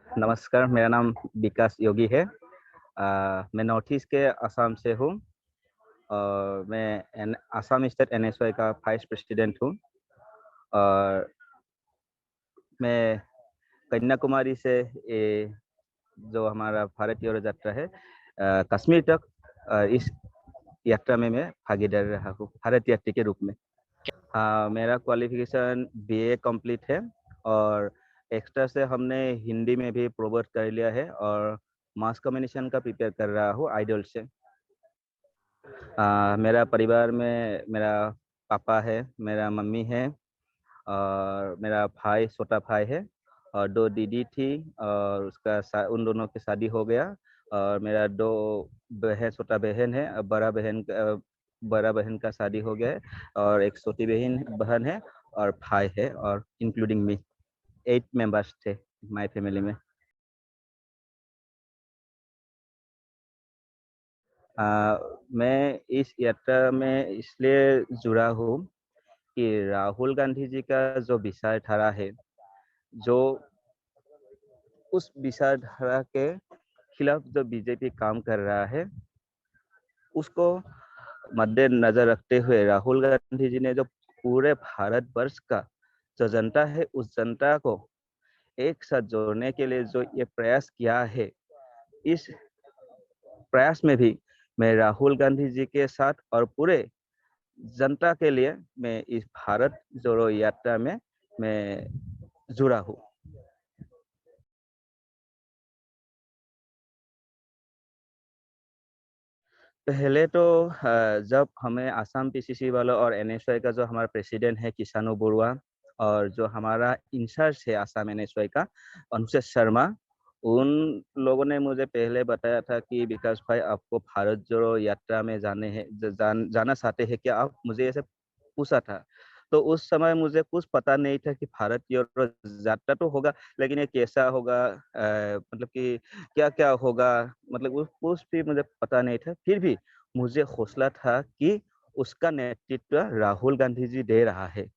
नमस्कार, मेरा नाम विकास योगी है। मैं नॉर्थ ईस्ट के असम से हूँ और मैं असम स्टेट एनएसवाई का वाइस प्रेसिडेंट हूँ और मैं कन्याकुमारी से ये जो हमारा भारत जोड़ो यात्रा है कश्मीर तक इस यात्रा में मैं भागीदार रहा हूँ भारत यात्री के रूप में। हाँ, मेरा क्वालिफिकेशन बीए कंप्लीट है और एक्स्ट्रा से हमने हिंदी में भी प्रोवर्ट कर लिया है और मास कम्युनिकेशन का प्रिपेयर कर रहा हूँ आइडल से। मेरा परिवार में मेरा पापा है, मेरा मम्मी है और मेरा भाई, छोटा भाई है और दो दीदी थी और उन दोनों की शादी हो गया और मेरा दो बहन, छोटा बहन है और बड़ा बहन का शादी हो गया है और एक छोटी बहन बहन है और भाई है और इंक्लूडिंग मी 8 मेंबर्स थे माय फैमिली में। मैं इस यात्रा में इसलिए जुड़ा हूँ कि राहुल गांधी जी का जो विचारधारा है, जो उस विचारधारा के खिलाफ जो बीजेपी काम कर रहा है, उसको मद्देनजर रखते हुए राहुल गांधी जी ने जो पूरे भारतवर्ष का जो जनता है, उस जनता को एक साथ जोड़ने के लिए जो ये प्रयास किया है, इस प्रयास में भी मैं राहुल गांधी जी के साथ और पूरे जनता के लिए मैं इस भारत जोड़ो यात्रा में मैं जुड़ा हूँ। पहले तो जब हमें आसाम पीसीसी वालों और एनएसवाई का जो हमारा प्रेसिडेंट है किसानू बरुआ और जो हमारा इंचार्ज है आसाम एनएसवाई का अनुशेष शर्मा, उन लोगों ने मुझे पहले बताया था कि विकास भाई आपको भारत जोड़ो यात्रा में जाना चाहते हैं क्या आप, मुझे ऐसे पूछा था। तो उस समय मुझे कुछ पता नहीं था कि भारत जोड़ो यात्रा तो होगा, लेकिन ये कैसा होगा, मतलब कि क्या क्या होगा, मतलब उस कुछ भी मुझे पता नहीं था। फिर भी मुझे हौसला था कि उसका नेतृत्व राहुल गांधी जी दे रहा है,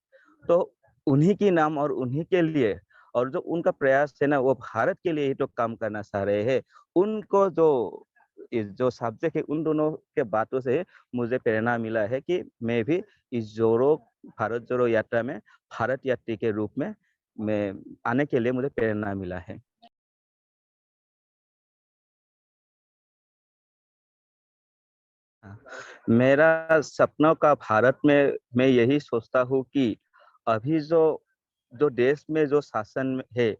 तो उन्हीं के नाम और उन्हीं के लिए और जो उनका प्रयास है ना, वो भारत के लिए ही तो काम करना चाह रहे हैं। उनको जो सब्जेक्ट है, उन दोनों के बातों से मुझे प्रेरणा मिला है कि मैं भी इस भारत जोड़ो यात्रा में भारत यात्री के रूप में मैं आने के लिए मुझे प्रेरणा मिला है। हाँ, मेरा सपनों का भारत में मैं यही सोचता हूँ कि अभी जो जो देश में जो शासन है,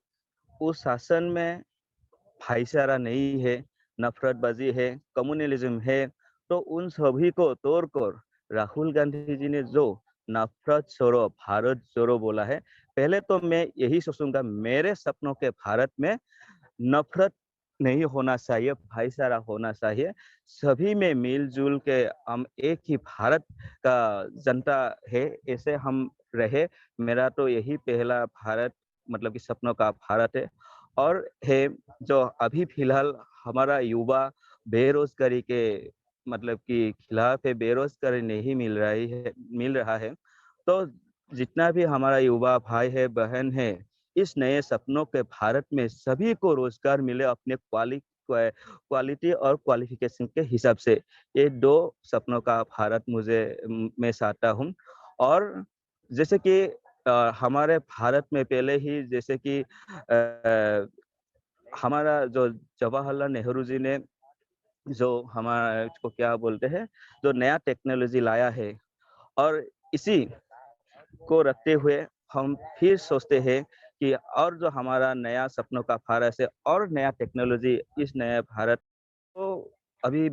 उस शासन में भाईचारा नहीं है, नफरतबाजी है, कम्युनलिज्म है। तो उन सभी को तोड़कर राहुल गांधी जी ने जो नफरत छोड़ो भारत जोड़ो बोला है, पहले तो मैं यही सोचूंगा मेरे सपनों के भारत में नफरत नहीं होना चाहिए, भाईचारा होना चाहिए। सभी में मिलजुल के हम एक ही भारत का जनता है, ऐसे हम रहे। मेरा तो यही पहला भारत, मतलब कि सपनों का भारत है। और है जो अभी फिलहाल हमारा युवा बेरोजगारी के मतलब कि खिलाफ है, बेरोजगारी नहीं मिल रहा है। तो जितना भी हमारा युवा भाई है, बहन है, इस नए सपनों के भारत में सभी को रोजगार मिले अपने क्वालिटी और क्वालिफिकेशन के हिसाब से। ये दो सपनों का भारत मैं चाहता हूँ। और जैसे कि हमारे भारत में पहले ही जैसे कि हमारा जो जवाहरलाल नेहरू जी ने जो हमारा इसको क्या बोलते हैं, जो नया टेक्नोलॉजी लाया है, और इसी को रखते हुए हम फिर सोचते हैं कि और जो हमारा नया सपनों का भारत है और नया टेक्नोलॉजी इस नया भारत को अभी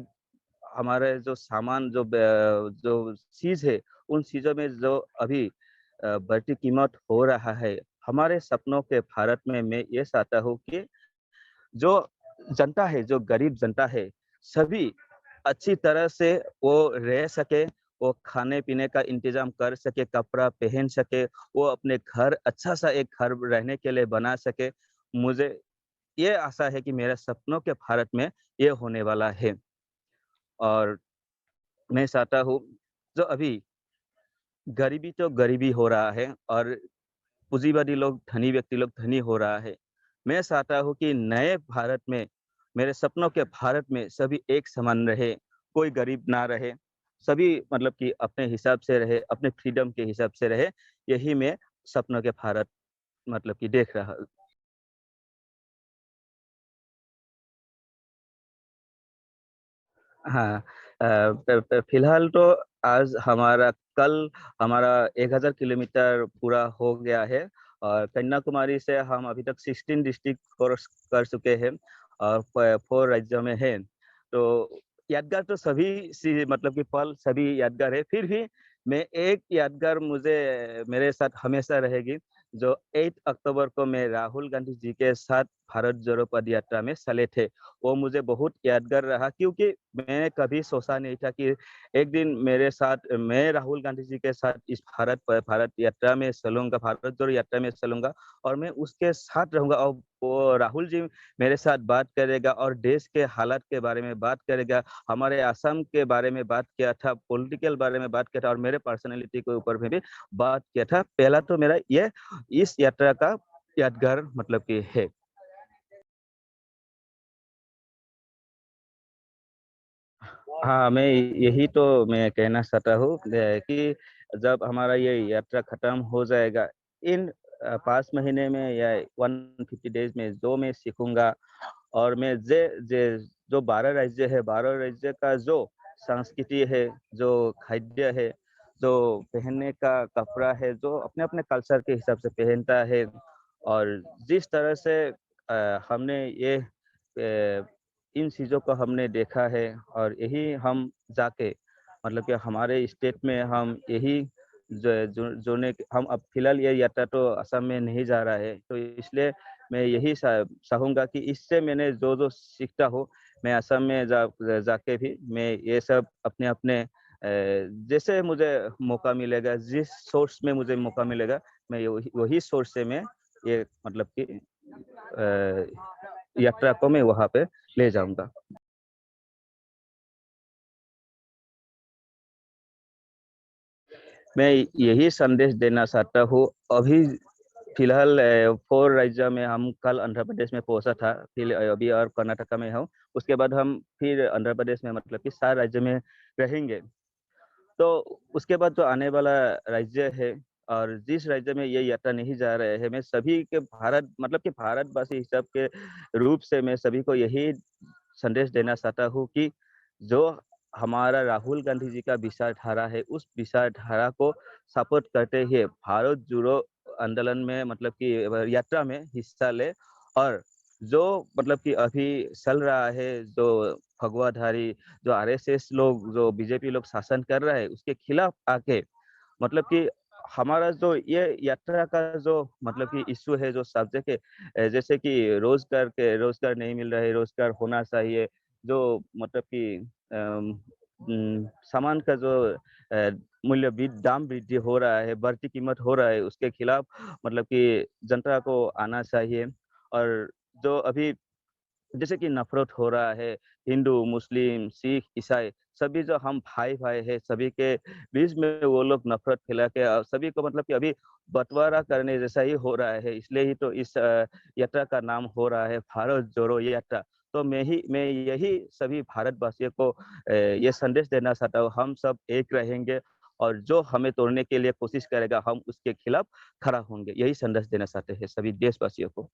हमारे जो सामान जो चीज है, उन चीजों में जो अभी बढ़ती कीमत हो रहा है, हमारे सपनों के भारत में मैं ये चाहता हूँ कि जो जनता है, जो गरीब जनता है, सभी अच्छी तरह से वो रह सके, वो खाने पीने का इंतजाम कर सके, कपड़ा पहन सके, वो अपने घर अच्छा सा एक घर रहने के लिए बना सके। मुझे ये आशा है कि मेरे सपनों के भारत में ये होने वाला है। और मैं चाहता हूँ जो अभी गरीबी तो गरीबी हो रहा है और पूंजीवादी लोग, धनी व्यक्ति लोग धनी हो रहा है। मैं चाहता हूँ कि नए भारत में, मेरे सपनों के भारत में सभी एक समान रहे, कोई गरीब ना रहे, सभी मतलब कि अपने हिसाब से रहे, अपने फ्रीडम के हिसाब से रहे, यही मैं सपनों के भारत मतलब कि देख रहा। हाँ, फिलहाल तो आज कल हमारा 1000 किलोमीटर पूरा हो गया है और कन्याकुमारी से हम अभी तक 16 डिस्ट्रिक्ट क्रॉस कर चुके हैं और 4 राज्यों में हैं। तो यादगार तो सभी सी मतलब कि पल सभी यादगार है, फिर भी मैं एक यादगार मुझे मेरे साथ हमेशा रहेगी, जो 8 अक्टूबर को मैं राहुल गांधी जी के साथ भारत जोड़ो पदयात्रा में चले थे। वो मुझे बहुत यादगार रहा क्योंकि मैंने कभी सोचा नहीं था कि एक दिन मेरे साथ मैं राहुल गांधी जी के साथ इस भारत यात्रा में चलूँगा, भारत जोड़ो यात्रा में चलूँगा और मैं उसके साथ रहूँगा और वो राहुल जी मेरे साथ बात करेगा और देश के हालात के बारे में बात करेगा, हमारे असम के बारे में बात किया था, पॉलिटिकल बारे में बात किया था और मेरे पर्सनैलिटी के ऊपर में भी बात किया था। पहला तो मेरा ये इस यात्रा का यादगार मतलब कि है। हाँ, मैं यही तो मैं कहना चाहता हूँ कि जब हमारा ये यात्रा खत्म हो जाएगा, इन 5 महीने में या 150 डेज़ में जो मैं सीखूँगा और मैं जे जो 12 राज्य है, 12 राज्य का जो संस्कृति है, जो खाद्य है, जो पहनने का कपड़ा है, जो अपने-अपने कल्चर के हिसाब से पहनता है और जिस तरह से हमने ये इन चीज़ों को हमने देखा है और यही हम जाके मतलब कि हमारे स्टेट में हम यही जोड़ने हम अब फिलहाल ये यात्रा तो असम में नहीं जा रहा है, तो इसलिए मैं यही चाहूँगा कि इससे मैंने जो-जो सीखता हूँ, मैं असम में जाके भी मैं ये सब अपने-अपने जैसे मुझे मौका मिलेगा, जिस सोर्स में मुझे मौका मिलेगा, मैं वही वही सोर्स से मैं ये मतलब कि यात्रा को मैं वहाँ पे ले जाऊँगा। मैं यही संदेश देना चाहता हूँ, अभी फिलहाल 4 राज्य में हम कल आंध्र प्रदेश में पहुँचा था, फिर अभी और कर्नाटक में हूँ। उसके बाद हम फिर आंध्र प्रदेश में मतलब कि 4 राज्य में रहेंगे। तो उसके बाद जो आने वाला राज्य है और जिस राज्य में ये यात्रा नहीं जा रहे हैं, मैं सभी के भारत मतलब कि भारतवासी हिसाब के रूप से मैं सभी को यही संदेश देना चाहता हूँ कि जो हमारा राहुल गांधी जी का विचारधारा है, उस विचारधारा को सपोर्ट करते हुए भारत जोड़ो आंदोलन में मतलब कि यात्रा में हिस्सा ले और जो मतलब कि अभी चल रहा है, जो भगवाधारी, जो आरएसएस लोग, जो बीजेपी लोग शासन कर रहा है, उसके खिलाफ आके मतलब कि हमारा जो ये यात्रा का जो मतलब कि इश्यू है, जो सब्जेक्ट है जैसे कि रोज़गार नहीं मिल रहा है, रोज़गार होना चाहिए। जो मतलब कि सामान का जो मूल्य दाम वृद्धि हो रहा है, बढ़ती कीमत हो रहा है, उसके खिलाफ मतलब कि जनता को आना चाहिए और जो अभी जैसे कि नफ़रत हो रहा है, हिंदू, मुस्लिम, सिख, ईसाई सभी जो हम भाई-भाई हैं, सभी के बीच में वो लोग नफ़रत फैला के सभी को मतलब कि अभी बँटवारा करने जैसा ही हो रहा है। इसलिए ही तो इस यात्रा का नाम हो रहा है भारत जोड़ो यात्रा। तो मैं यही सभी भारतवासियों को ये संदेश देना चाहता हूँ, हम सब एक रहेंगे और जो हमें तोड़ने के लिए कोशिश करेगा, हम उसके खिलाफ खड़ा होंगे। यही संदेश देना चाहते हैं सभी देशवासियों को।